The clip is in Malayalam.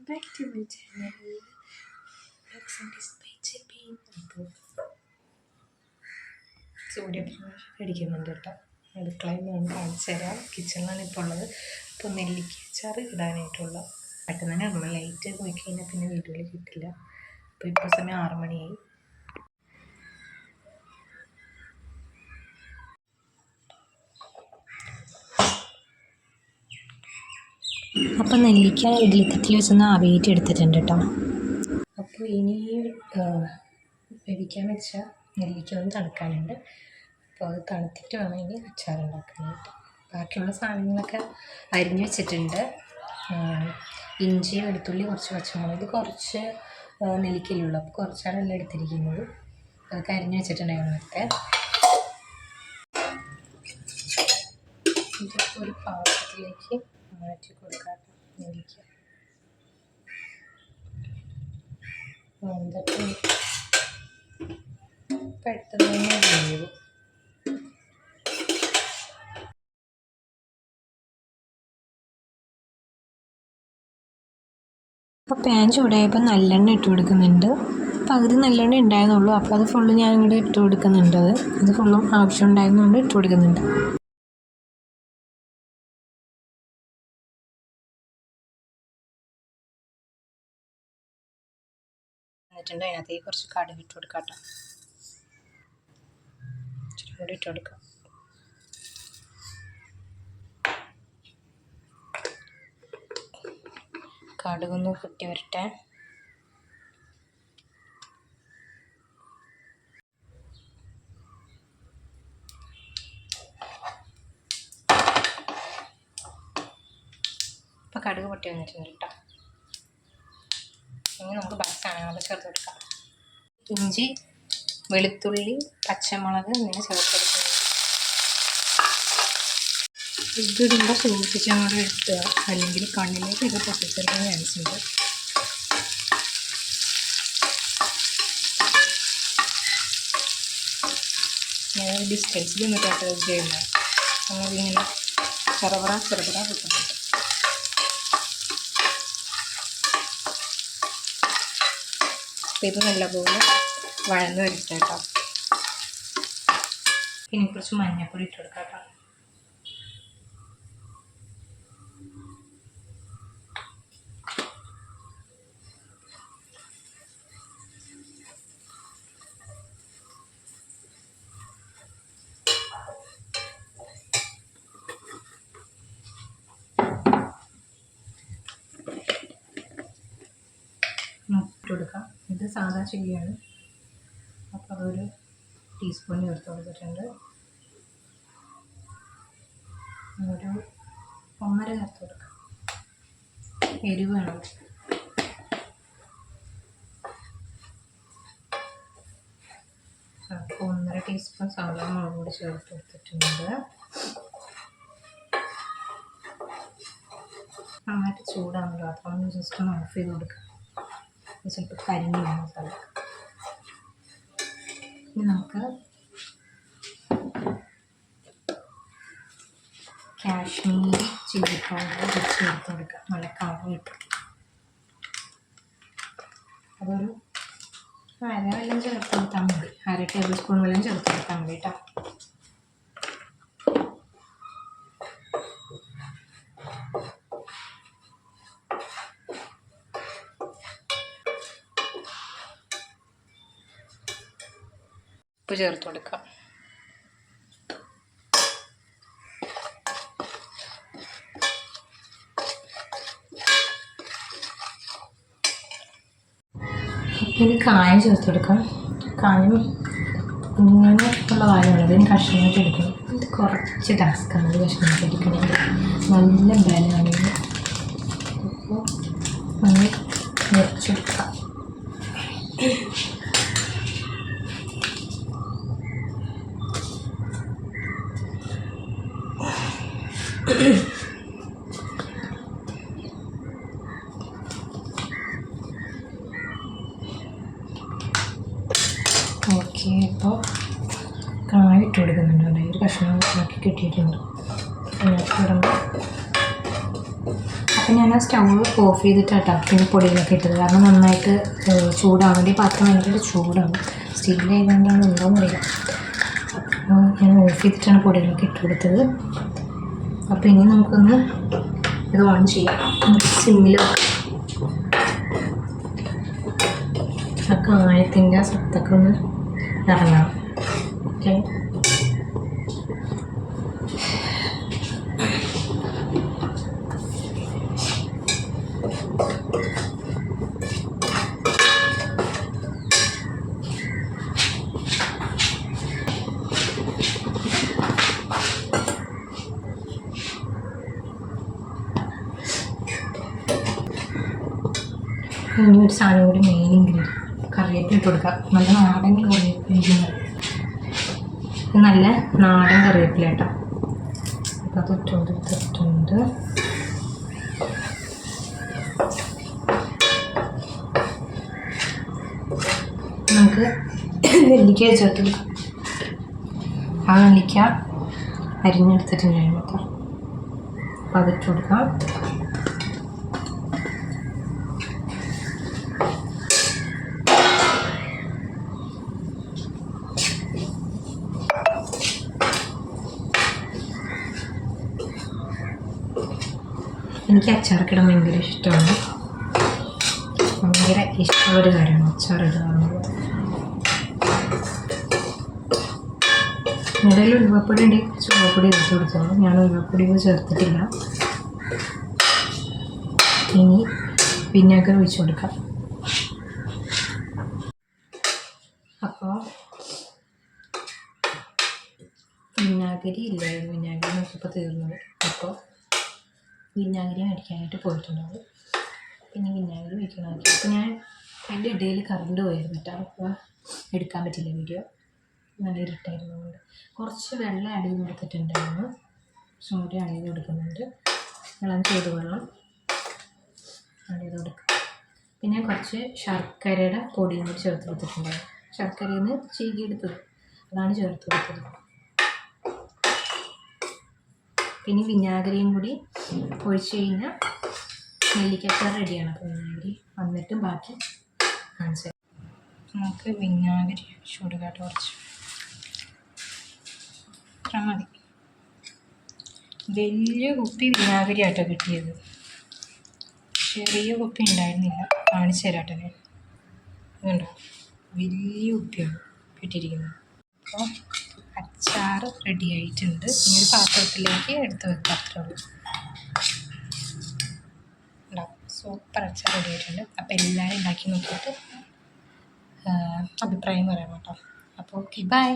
back to my channel. സൂര്യപ്രകാശം അടിക്കുന്നുണ്ട് കേട്ടോ. അടുക്കളയിൽ നിന്ന് കാണിച്ചു തരാം. കിച്ചണിലാണ് ഇപ്പോൾ ഉള്ളത്. ഇപ്പോൾ നെല്ലിക്ക അച്ചാറ് ഇടാനായിട്ടുള്ള പെട്ടെന്ന് തന്നെ ഇടണം. ലൈറ്റ് പോയി കഴിഞ്ഞാൽ പിന്നെ വീഡിയോയിൽ കിട്ടില്ല. അപ്പോൾ ഇപ്പോൾ സമയം 6 മണിയായി. അപ്പോൾ നെല്ലിക്ക ഇഡ്ഡലിക്കത്തിൽ വെച്ചൊന്ന് ആവിയേറ്റി എടുത്തിട്ടുണ്ട് കേട്ടോ. അപ്പോൾ ഇനി വേവിക്കാൻ വെച്ച നെല്ലിക്ക ഒന്ന് തണുക്കാനുണ്ട്. അപ്പോൾ അത് തണുത്തിട്ട് വേണം ഇനി അച്ചാർ ഉണ്ടാക്കാനായിട്ട്. ബാക്കിയുള്ള സാധനങ്ങളൊക്കെ അരിഞ്ഞ് വെച്ചിട്ടുണ്ട്. ഇഞ്ചി, വെളുത്തുള്ളി, കുറച്ച് പച്ചമുളക്, കുറച്ച് നെല്ലിക്കയിലുള്ളൂ. അപ്പോൾ കുറച്ചാണ് എല്ലാം എടുത്തിരിക്കുന്നത്. അതൊക്കെ അരിഞ്ഞ് വെച്ചിട്ടുണ്ടായിരുന്നു നേരത്തെ. ഇതൊക്കെ ഒരു പാത്രത്തിലേക്ക് മാറ്റി കൊടുക്കാം. നെല്ലിക്ക എന്നിട്ട് പെട്ടെന്ന് തന്നെ വേവും. അപ്പോൾ പാൻ ചൂടായപ്പോൾ നല്ലെണ്ണ ഇട്ട് കൊടുക്കുന്നുണ്ട്. പകുതി നല്ലെണ്ണ ഉണ്ടായിരുന്നുള്ളൂ. അപ്പോൾ അത് ഫുള്ള് ഞാൻ ഇങ്ങോട്ട് ഇട്ട് കൊടുക്കുന്നുണ്ട്. അത് ഫുള്ളും ആവശ്യം ഉണ്ടായിരുന്നുകൊണ്ട് ഇട്ട് കൊടുക്കുന്നുണ്ട്. എന്നിട്ടുണ്ട് അതിനകത്തേക്ക് കുറച്ച് കടുക് ഇട്ട് കൊടുക്കാം കേട്ടോ. ഇച്ചിരി കൂടി ഇട്ട് കൊടുക്കാം. കടുകൊന്ന് പൊട്ടി വരട്ടെ. ഇപ്പം കടുക് പൊട്ടി വന്നിട്ടുണ്ട് കേട്ടോ. ഇനി നമുക്ക് ബാക്കി സാധനങ്ങളൊക്കെ ചേർത്ത് കൊടുക്കാം. ഇഞ്ചി, വെളുത്തുള്ളി, പച്ചമുളക് ഇങ്ങനെ ചേർത്ത് കൊടുക്കുന്നത്. ഇതിടുമ്പോൾ സൂക്ഷിച്ച് അങ്ങോട്ട് ഇട്ടുക, അല്ലെങ്കിൽ കണ്ണിലേക്ക് ഇത് പൊട്ടിച്ചെടുക്കാൻ ചാൻസ് ഉണ്ട്. ഞാൻ ഡിസ്റ്റൻസിൽ നിന്നിട്ടാണ് ഇത് ചെയ്യുന്നത്. നമ്മളിങ്ങനെ ചെറുപറ കിട്ടുന്നുണ്ട്. അപ്പോൾ ഇത് നല്ലപോലെ വഴന്ന് വരട്ടെ കേട്ടോ. പിന്നെ കുറച്ച് മഞ്ഞൾപ്പൊടി ഇട്ട് കൊടുക്കാം കേട്ടോ. കൊടുക്കാം. ഇത് സാധാ ചില്ലിയാണ്. അപ്പോൾ അതൊരു ടീസ്പൂൺ ചേർത്ത് കൊടുത്തിട്ടുണ്ട്. ഒരു 1.5 ചേർത്ത് കൊടുക്കാം. എരിവ് വേണം. അപ്പോൾ 1.5 ടീസ്പൂൺ സാധാ മുളക് പൊടി ചേർത്ത് കൊടുത്തിട്ടുണ്ട്. നന്നായിട്ട് ചൂടാണല്ലോ, അതൊന്ന് ജസ്റ്റ് ഒന്ന് ഓഫ് ചെയ്ത് കൊടുക്കാം. ചിലപ്പോൾ കരിഞ്ഞു പോകുന്ന സ്ഥലം. ഇനി നമുക്ക് കാശ്മീരി ചില്ലി പൗഡർ ചേർത്ത് കൊടുക്കാം. നല്ല കളർ കിട്ടും. അതൊരു വെള്ളം ചേർത്ത് കൊടുത്താൽ മതി. 1/2 ടേബിൾ സ്പൂൺ വെള്ളം ചേർത്ത് കൊടുത്താൽ മതി കേട്ടോ. ഉപ്പ് ചേർത്ത് കൊടുക്കാം. ഇനി കായം ചേർത്ത് കൊടുക്കാം. കായം ഇങ്ങനെ ഉള്ള കായമുള്ളത് ഇനി കഷ്ണമായിട്ട് എടുക്കണം. ഇത് കുറച്ച് ടാസ്ക്കാണ് ഇത് കഷ്ണമായിട്ട് എടുക്കണമെങ്കിൽ. നല്ല ബലമാണ് ഇത്. അപ്പോൾ നമ്മൾ നിറച്ചെടുക്കാം. ഓക്കെ, ഇപ്പോൾ കായ ഇട്ട് കൊടുക്കുന്നുണ്ട്. ഒരു കഷ്ണം ആക്കി കിട്ടിയിട്ടുണ്ട്. അതിനകത്ത് ഇടുമ്പോൾ അപ്പം ഞാൻ ആ സ്റ്റൗ ഓഫ് ചെയ്തിട്ടാട്ടോ പിന്നെ പൊടികളൊക്കെ ഇട്ടത്. കാരണം നന്നായിട്ട് ചൂടാവേണ്ടി പാത്രം ഭയങ്കര ചൂടാവും. സ്റ്റീലായതുകൊണ്ടാണ് ഉണ്ടോ അറിയില്ല. അപ്പോൾ ഞാൻ ഓഫ് ചെയ്തിട്ടാണ് പൊടികളൊക്കെ ഇട്ട് കൊടുത്തത്. അപ്പോൾ ഇനി നമുക്കൊന്ന് ഇത് ഓൺ ചെയ്യാം. സിമ്മിൽ ആ കായത്തിൻ്റെ സത്തൊക്കെ ഒന്ന് ഇറങ്ങണം. ഓക്കെ, ഇനി ഒരു സാധനം കൂടി മെയിൻ ഇൻഗ്രീഡിയൻറ്റ് കറിവേപ്പില ഇട്ട് കൊടുക്കാം. നല്ല നാടൻ കറിവേപ്പില, ഇത് നല്ല നാടൻ കറിവേപ്പില കേട്ടോ. അപ്പോൾ അത് ഇട്ട് കൊടുത്തിട്ടുണ്ട്. നമുക്ക് നെല്ലിക്ക ചേർത്ത് കൊടുക്കാം. ആ നെല്ലിക്ക അരിഞ്ഞെടുത്തിട്ടുണ്ടായിരുന്നു കേട്ടോ. അപ്പോൾ അതിട്ട് കൊടുക്കാം. എനിക്ക് അച്ചാറൊക്കെ ഇടാൻ ഭയങ്കര ഇഷ്ടമാണ്. ഭയങ്കര ഇഷ്ടമുള്ളൊരു കാര്യമാണ് അച്ചാറിടുക എന്നുള്ളത്. നിലയിൽ ഉലുവപ്പൊടി ഉണ്ടെങ്കിൽ കുറച്ച് ഉലുവപ്പൊടി എടുത്ത് കൊടുത്തോളൂ. ഞാൻ ഉലുവപ്പൊടി ചേർത്തിട്ടില്ല. ഇനി വിനാഗിരി ഒഴിച്ച് കൊടുക്കാം. അപ്പോൾ വിനാഗിരി ഇല്ലായിരുന്നു, വിനാഗിരി നോക്കിയപ്പോൾ തീർന്നത്. അപ്പോൾ വിനാഗിരി മേടിക്കാനായിട്ട് പോയിട്ടുണ്ടാവും. പിന്നെ വിനാഗിരി വയ്ക്കണമെങ്കിൽ അപ്പോൾ ഞാൻ അതിൻ്റെ ഇടയിൽ കറണ്ട് പോയിരുന്നു കേട്ടോ. അപ്പോൾ എടുക്കാൻ പറ്റില്ല വീഡിയോ, നല്ല ഇരുട്ടായിരുന്നതുകൊണ്ട്. കുറച്ച് വെള്ളം ആഡ് ചെയ്ത് കൊടുത്തിട്ടുണ്ടായിരുന്നു, കുറച്ചും കൂടി ആഡ് ചെയ്ത് കൊടുക്കുന്നുണ്ട്. വെള്ളം ചൂടുവെള്ളം ആഡ് ചെയ്ത് കൊടുക്കുക. പിന്നെ കുറച്ച് ശർക്കരയുടെ പൊടിയും കൂടി ചേർത്ത് കൊടുത്തിട്ടുണ്ടായിരുന്നു. ശർക്കരയിൽ നിന്ന് ചീകിയെടുത്തത് അതാണ് ചേർത്ത് കൊടുത്തത്. പിന്നെ വിനാഗിരിയും കൂടി ഒഴിച്ച് കഴിഞ്ഞാൽ നെല്ലിക്കച്ചാർ റെഡിയാണ്. അപ്പോൾ വിനാഗിരി വന്നിട്ട് ബാക്കി കാണിച്ചു നമുക്ക് വിനാഗിരി ഒഴിച്ച് കൊടുക്കാട്ട് കുറച്ച് അത്ര മതി. വലിയ കുപ്പി വിനാഗിരി ആട്ടോ കിട്ടിയത്, ചെറിയ കുപ്പി ഉണ്ടായിരുന്നില്ല. കാണിച്ചു തരാട്ടോ ഞാൻ. അതുകൊണ്ടോ വലിയ കുപ്പിയാണ് കിട്ടിയിരിക്കുന്നത്. അപ്പോൾ അച്ചാർ റെഡി ആയിട്ടുണ്ട്. ഇനി ഒരു പാത്രത്തിലേക്ക് എടുത്ത് വെക്കാം, അത്രേ ഉള്ളൂ. ഉണ്ടാവും സൂപ്പർ അച്ചാർ റെഡി ആയിട്ടുണ്ട്. അപ്പോൾ എല്ലാവരും ഉണ്ടാക്കി നോക്കിയിട്ട് അഭിപ്രായം പറയാം കേട്ടോ. അപ്പോൾ ഓക്കെ, ബൈ.